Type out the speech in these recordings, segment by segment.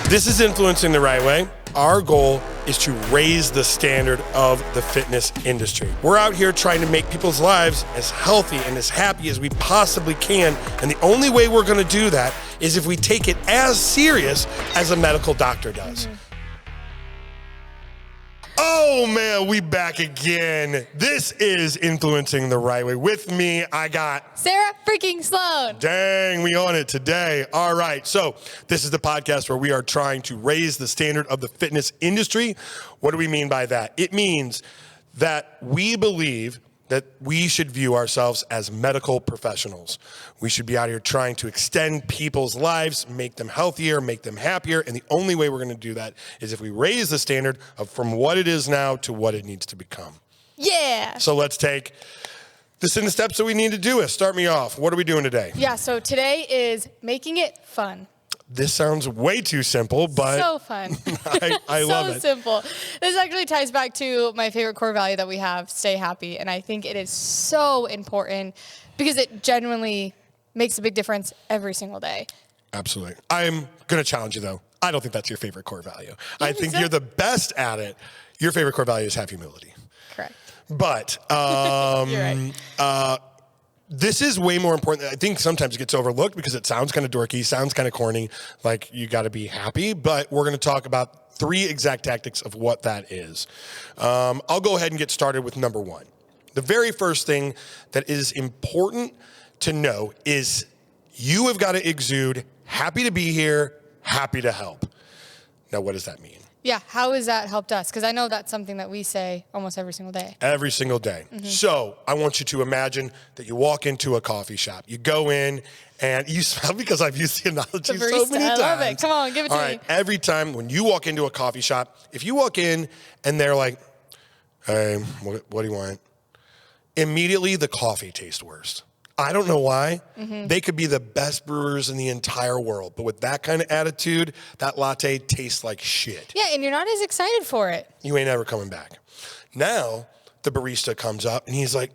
This is Influencing the Right Way. Our goal is to raise the standard of the fitness industry. We're out here trying to make people's lives as healthy and as happy as we possibly can. And the only way we're going to do that is if we take it as serious as a medical doctor does. Oh man, we back again. This is Influencing the Right Way. With me, I got Sarah freaking Sloan. Dang, we on it today. All right, so this is the podcast where we are trying to raise the standard of the fitness industry. What do we mean by that? It means that we believe that we should view ourselves as medical professionals. We should be out here trying to extend people's lives, make them healthier, make them happier, and the only way we're gonna do that is if we raise the standard from what it is now to what it needs to become. Yeah. So let's take this in the steps that we need to do. Start me off. What are we doing today? Yeah, so today is making it fun. This sounds way too simple, but so fun. I love it. So simple. This actually ties back to my favorite core value that we have, stay happy. And I think it is so important because it genuinely makes a big difference every single day. Absolutely. I'm going to challenge you, though. I don't think that's your favorite core value. I think you're the best at it. Your favorite core value is have humility. Correct. But You're right. This is way more important. I think sometimes it gets overlooked because it sounds kind of dorky, sounds kind of corny, like you got to be happy. But we're going to talk about 3 exact tactics of what that is. I'll go ahead and get started with number 1. The very first thing that is important to know is you have got to exude happy to be here, happy to help. Now, what does that mean? Yeah, how has that helped us? Because I know that's something that we say almost every single day. Every single day. Mm-hmm. So I want you to imagine that you walk into a coffee shop. You go in and you smell, because I've used the analogy so many times. I love it. Come on, give it to me. All right, every time when you walk into a coffee shop, if you walk in and they're like, hey, what do you want? Immediately the coffee tastes worse. I don't know why. Mm-hmm. They could be the best brewers in the entire world, but with that kind of attitude, that latte tastes like shit. Yeah, and you're not as excited for it. You ain't ever coming back. Now, the barista comes up and he's like,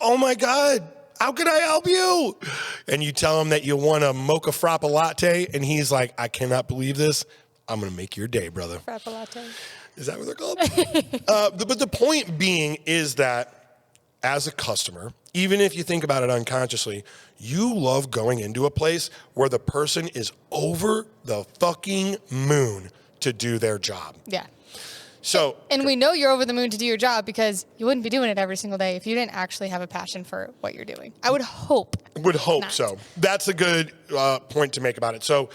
oh my God, how can I help you? And you tell him that you want a mocha frappa latte, and he's like, I cannot believe this. I'm going to make your day, brother. Frappa latte. Is that what they're called? But the point being is that as a customer, even if you think about it unconsciously, you love going into a place where the person is over the fucking moon to do their job. Yeah. So, and we know you're over the moon to do your job because you wouldn't be doing it every single day if you didn't actually have a passion for what you're doing. I would hope. So. That's a good point to make about it. So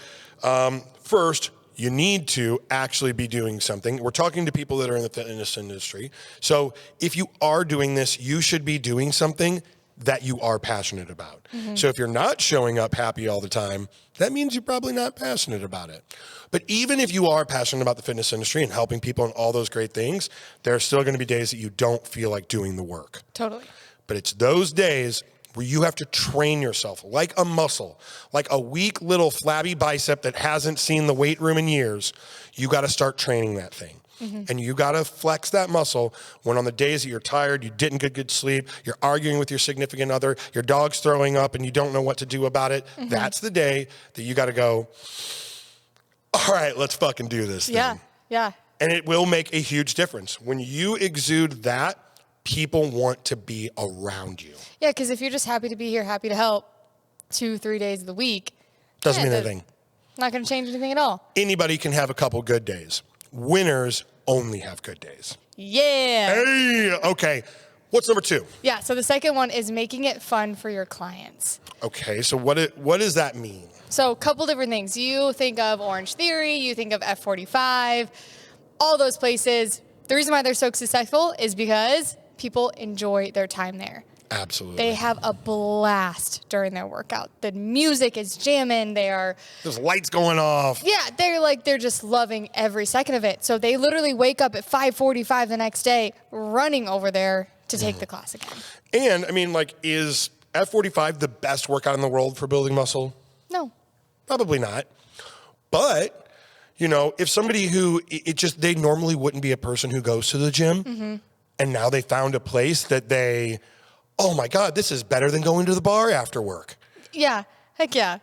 first, you need to actually be doing something. We're talking to people that are in the fitness industry. So if you are doing this, you should be doing something that you are passionate about. Mm-hmm. So if you're not showing up happy all the time, that means you're probably not passionate about it. But even if you are passionate about the fitness industry and helping people and all those great things, there are still going to be days that you don't feel like doing the work. Totally. But it's those days where you have to train yourself like a muscle, like a weak little flabby bicep that hasn't seen the weight room in years. You got to start training that thing. Mm-hmm. And you got to flex that muscle when on the days that you're tired, you didn't get good sleep, you're arguing with your significant other, your dog's throwing up and you don't know what to do about it. Mm-hmm. That's the day that you got to go, all right, let's fucking do this thing. Yeah. And it will make a huge difference. When you exude that, people want to be around you. Yeah, because if you're just happy to be here, happy to help 2-3 days of the week, doesn't mean anything. Not going to change anything at all. Anybody can have a couple good days. Winners only have good days. Yeah. Hey, okay. What's number 2? Yeah, so the second one is making it fun for your clients. Okay, so what does that mean? So a couple different things. You think of Orange Theory, you think of F45, all those places. The reason why they're so successful is because people enjoy their time there. Absolutely. They have a blast during their workout. The music is jamming. There's lights going off. Yeah, they're just loving every second of it. So they literally wake up at 5:45 the next day running over there to take the class again. And I mean, is F45 the best workout in the world for building muscle? No. Probably not. But, if somebody who they normally wouldn't be a person who goes to the gym, mm-hmm. and now they found a place that oh my God, this is better than going to the bar after work. Yeah, heck yeah.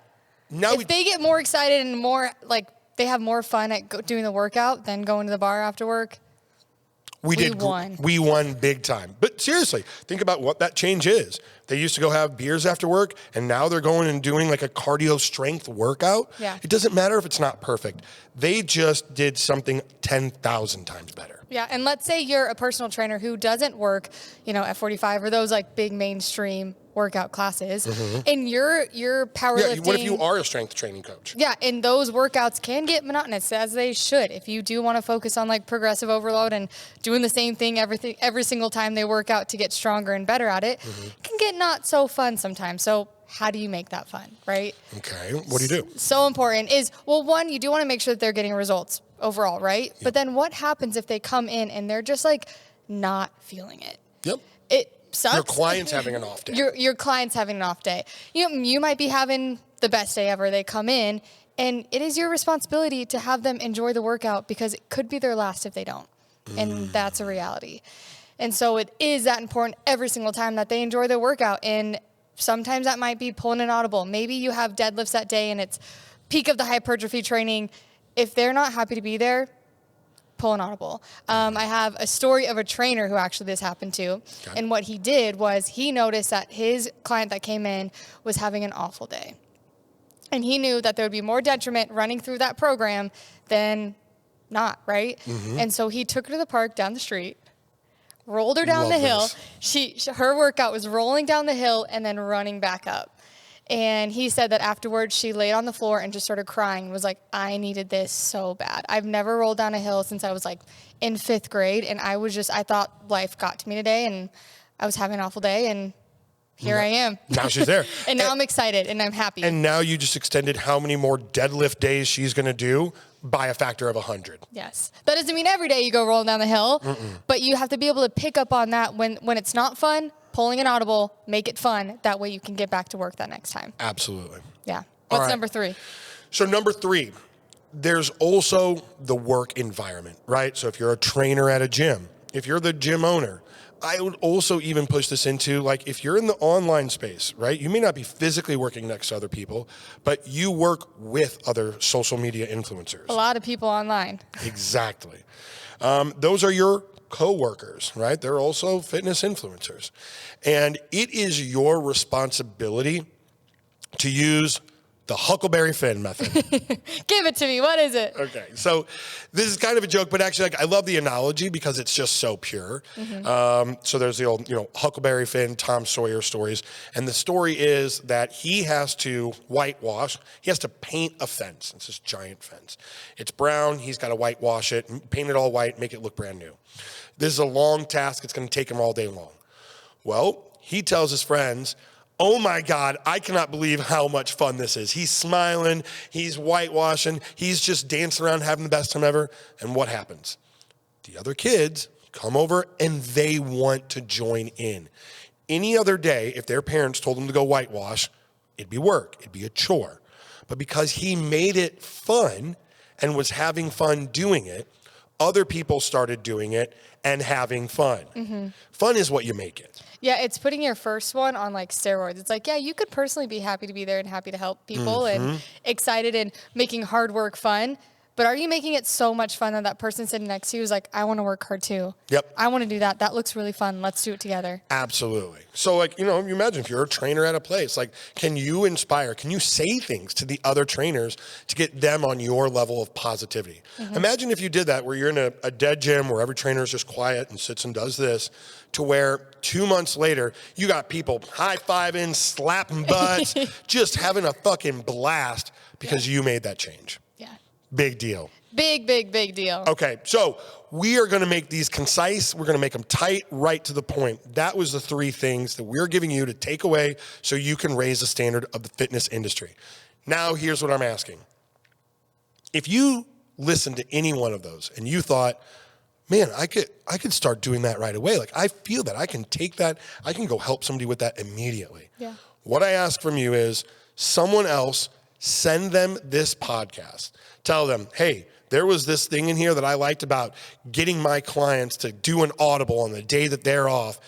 Now if they get more excited and more like they have more fun at doing the workout than going to the bar after work, we won. We won big time. But seriously, think about what that change is. They used to go have beers after work, and now they're going and doing like a cardio strength workout. Yeah. It doesn't matter if it's not perfect. They just did something 10,000 times better. Yeah, and let's say you're a personal trainer who doesn't work, F45 or those like big mainstream workout classes, and you're powerlifting. Yeah, what if you are a strength training coach? Yeah, and those workouts can get monotonous, as they should. If you do want to focus on like progressive overload and doing the same thing every single time they work out to get stronger and better at it, it can get not so fun sometimes. So how do you make that fun, right? Okay, what do you do? So important is, well, one, you do want to make sure that they're getting results overall, right? Yep. But then what happens if they come in and they're just like not feeling it? Yep. It sucks. Your client's having an off day. Your client's having an off day. You might be having the best day ever. They come in, and it is your responsibility to have them enjoy the workout because it could be their last if they don't. And that's a reality. And so it is that important every single time that they enjoy their workout. And sometimes that might be pulling an audible. Maybe you have deadlifts that day and it's peak of the hypertrophy training. If they're not happy to be there, pull an audible. I have a story of a trainer who actually this happened to. Okay. And what he did was he noticed that his client that came in was having an awful day. And he knew that there would be more detriment running through that program than not, right? And so he took her to the park down the street, rolled her down the hill. Her workout was rolling down the hill and then running back up. And he said that afterwards she laid on the floor and just started crying and was like, I needed this so bad. I've never rolled down a hill since I was like in 5th grade. And I thought life got to me today and I was having an awful day and here I am. Now she's there. And now I'm excited and I'm happy. And now you just extended how many more deadlift days she's going to do by a factor of 100. Yes. That doesn't mean every day you go rolling down the hill, but you have to be able to pick up on that when it's not fun. Pulling an audible, make it fun. That way you can get back to work that next time. Absolutely. Yeah. What's number 3? So number 3, there's also the work environment, right? So if you're a trainer at a gym, if you're the gym owner, I would also even push this into like if you're in the online space, right? You may not be physically working next to other people, but you work with other social media influencers. A lot of people online. Exactly. Those are your co-workers, right? They're also fitness influencers. And it is your responsibility to use the Huckleberry Finn method. Give it to me. What is it? Okay. So this is kind of a joke, but actually I love the analogy because it's just so pure. So there's the old, Huckleberry Finn, Tom Sawyer stories. And the story is that he has to whitewash. He has to paint a fence. It's this giant fence. It's brown. He's got to whitewash it, paint it all white, make it look brand new. This is a long task. It's going to take him all day long. Well, he tells his friends, oh my God, I cannot believe how much fun this is. He's smiling, he's whitewashing, he's just dancing around having the best time ever. And what happens? The other kids come over and they want to join in. Any other day, if their parents told them to go whitewash, it'd be work, it'd be a chore. But because he made it fun and was having fun doing it, other people started doing it and having fun. Fun is what you make it. Yeah, it's putting your first one on like steroids. It's like, yeah, you could personally be happy to be there and happy to help people and excited and making hard work fun. But are you making it so much fun that person sitting next to you is like, I want to work hard too. Yep. I want to do that. That looks really fun. Let's do it together. Absolutely. So you imagine if you're a trainer at a place, like, can you inspire, can you say things to the other trainers to get them on your level of positivity? Imagine if you did that where you're in a dead gym where every trainer is just quiet and sits and does this, to where 2 months later, you got people high-fiving, slapping butts, just having a fucking blast because you made that change. Yeah. Big deal. Big deal. Okay, so we are going to make these concise. We're going to make them tight, right to the point. That was the 3 things that we're giving you to take away so you can raise the standard of the fitness industry. Now, here's what I'm asking. If you listened to any one of those and you thought, man, I could start doing that right away. Like, I feel that I can take that. I can go help somebody with that immediately. Yeah. What I ask from you is someone else send them this podcast. Tell them, hey, there was this thing in here that I liked about getting my clients to do an audible on the day that they're off.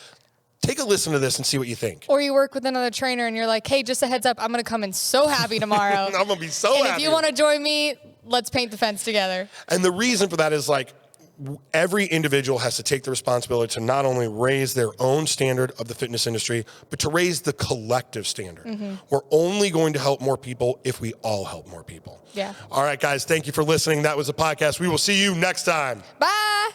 take a listen to this and see what you think. Or you work with another trainer and you're like, hey, just a heads up, I'm going to come in so happy tomorrow. I'm going to be so and happy. if you want to join me, let's paint the fence together. And the reason for that is like, every individual has to take the responsibility to not only raise their own standard of the fitness industry, but to raise the collective standard. We're only going to help more people if we all help more people. Yeah. All right, guys, thank you for listening. That was the podcast. We will see you next time. Bye.